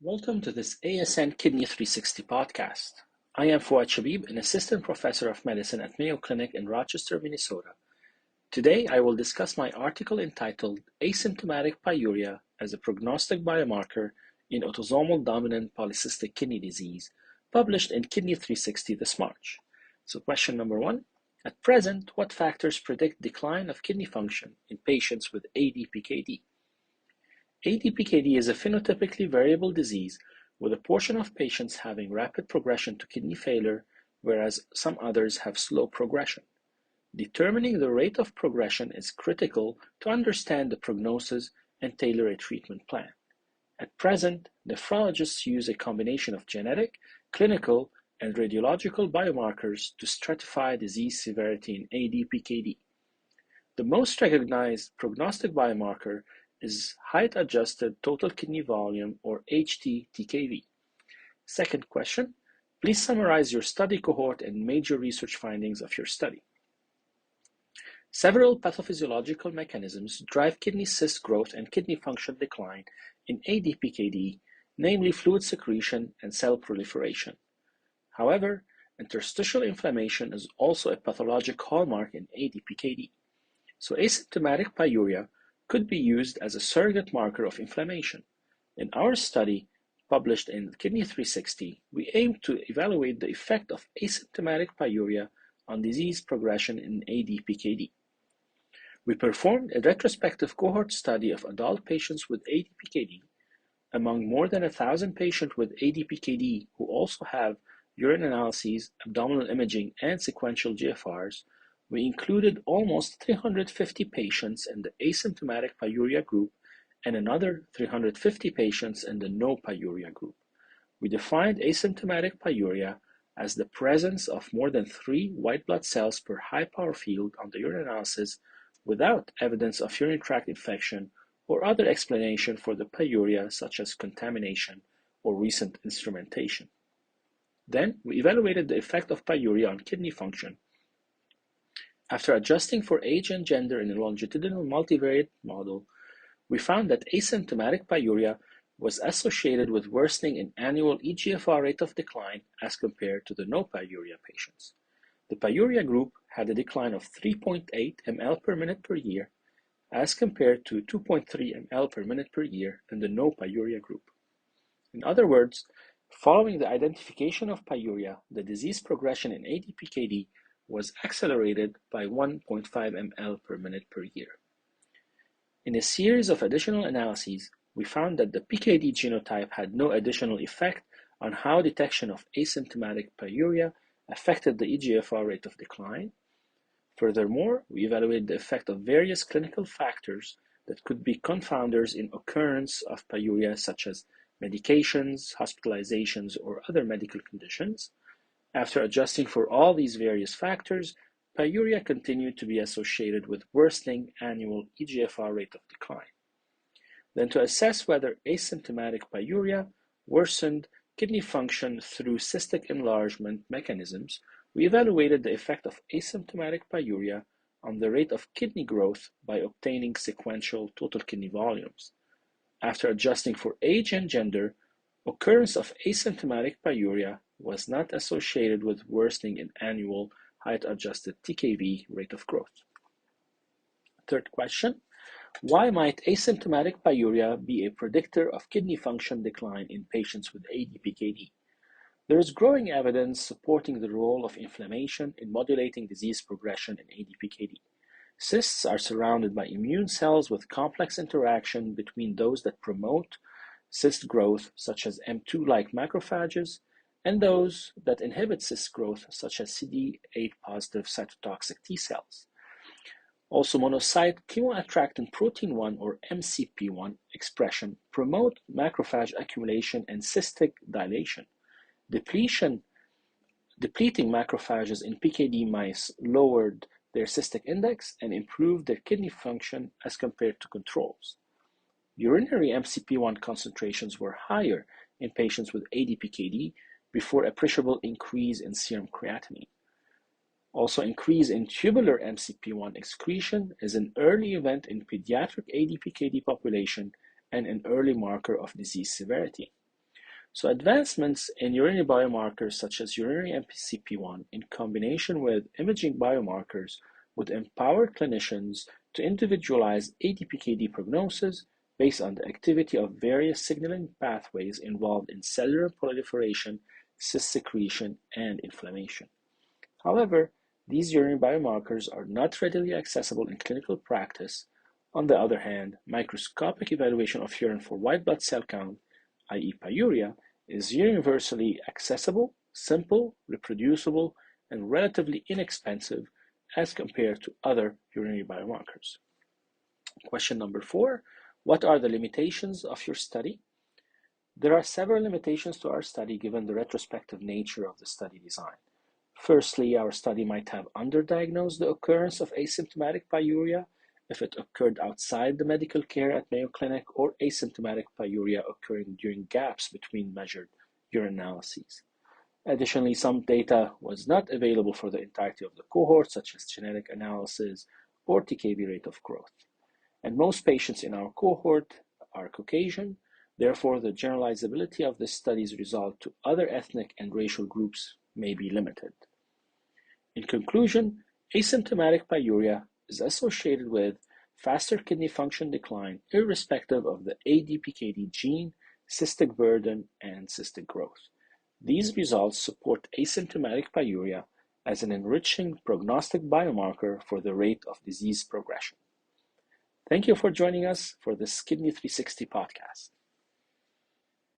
Welcome to this ASN Kidney 360 podcast. I am Fouad Chebib, an assistant professor of medicine at Mayo Clinic in Rochester, Minnesota. Today, I will discuss my article entitled Asymptomatic Pyuria as a Prognostic Biomarker in Autosomal Dominant Polycystic Kidney Disease, published in Kidney 360 this March. So question number 1. At present, what factors predict decline of kidney function in patients with ADPKD? ADPKD is a phenotypically variable disease with a portion of patients having rapid progression to kidney failure, whereas some others have slow progression. Determining the rate of progression is critical to understand the prognosis and tailor a treatment plan. At present, nephrologists use a combination of genetic, clinical, and radiological biomarkers to stratify disease severity in ADPKD. The most recognized prognostic biomarker is height-adjusted total kidney volume, or HT-TKV. Second question, please summarize your study cohort and major research findings of your study. Several pathophysiological mechanisms drive kidney cyst growth and kidney function decline in ADPKD, namely fluid secretion and cell proliferation. However, interstitial inflammation is also a pathologic hallmark in ADPKD. So asymptomatic pyuria could be used as a surrogate marker of inflammation. In our study, published in Kidney 360, we aimed to evaluate the effect of asymptomatic pyuria on disease progression in ADPKD. We performed a retrospective cohort study of adult patients with ADPKD among more than 1,000 patients with ADPKD who also have urine analyses, abdominal imaging, and sequential GFRs. We included almost 350 patients in the asymptomatic pyuria group and another 350 patients in the no pyuria group. We defined asymptomatic pyuria as the presence of more than 3 white blood cells per high power field on the urine analysis without evidence of urinary tract infection or other explanation for the pyuria, such as contamination or recent instrumentation. Then, we evaluated the effect of pyuria on kidney function. After adjusting for age and gender in a longitudinal multivariate model, we found that asymptomatic pyuria was associated with worsening in annual eGFR rate of decline as compared to the no pyuria patients. The pyuria group had a decline of 3.8 ml per minute per year as compared to 2.3 ml per minute per year in the no pyuria group. In other words, following the identification of pyuria, the disease progression in ADPKD was accelerated by 1.5 ml per minute per year. In a series of additional analyses, we found that the PKD genotype had no additional effect on how detection of asymptomatic pyuria affected the eGFR rate of decline. Furthermore, we evaluated the effect of various clinical factors that could be confounders in occurrence of pyuria, such as medications, hospitalizations, or other medical conditions. After adjusting for all these various factors, pyuria continued to be associated with worsening annual eGFR rate of decline. Then, to assess whether asymptomatic pyuria worsened kidney function through cystic enlargement mechanisms, we evaluated the effect of asymptomatic pyuria on the rate of kidney growth by obtaining sequential total kidney volumes. After adjusting for age and gender, occurrence of asymptomatic pyuria was not associated with worsening in annual height-adjusted TKV rate of growth. Third question, why might asymptomatic pyuria be a predictor of kidney function decline in patients with ADPKD? There is growing evidence supporting the role of inflammation in modulating disease progression in ADPKD. Cysts are surrounded by immune cells with complex interaction between those that promote cyst growth, such as M2-like macrophages, and those that inhibit cyst growth, such as CD8-positive cytotoxic T cells. Also, monocyte chemoattractant protein 1, or MCP1, expression promote macrophage accumulation and cystic dilation. Depleting macrophages in PKD mice lowered their cystic index and improved their kidney function as compared to controls. Urinary MCP1 concentrations were higher in patients with ADPKD before appreciable increase in serum creatinine. Also, increase in tubular MCP1 excretion is an early event in pediatric ADPKD population and an early marker of disease severity. So advancements in urinary biomarkers such as urinary MCP1 in combination with imaging biomarkers would empower clinicians to individualize ADPKD prognosis based on the activity of various signaling pathways involved in cellular proliferation, cyst secretion, and inflammation. However, these urinary biomarkers are not readily accessible in clinical practice. On the other hand, microscopic evaluation of urine for white blood cell count, i.e. pyuria, is universally accessible, simple, reproducible, and relatively inexpensive as compared to other urinary biomarkers. Question number 4. What are the limitations of your study? There are several limitations to our study given the retrospective nature of the study design. Firstly, our study might have underdiagnosed the occurrence of asymptomatic pyuria if it occurred outside the medical care at Mayo Clinic, or asymptomatic pyuria occurring during gaps between measured urine analyses. Additionally, some data was not available for the entirety of the cohort, such as genetic analysis or TKV rate of growth. And most patients in our cohort are Caucasian. Therefore, the generalizability of this study's result to other ethnic and racial groups may be limited. In conclusion, asymptomatic pyuria is associated with faster kidney function decline irrespective of the ADPKD gene, cystic burden, and cystic growth. These results support asymptomatic pyuria as an enriching prognostic biomarker for the rate of disease progression. Thank you for joining us for this Kidney 360 podcast.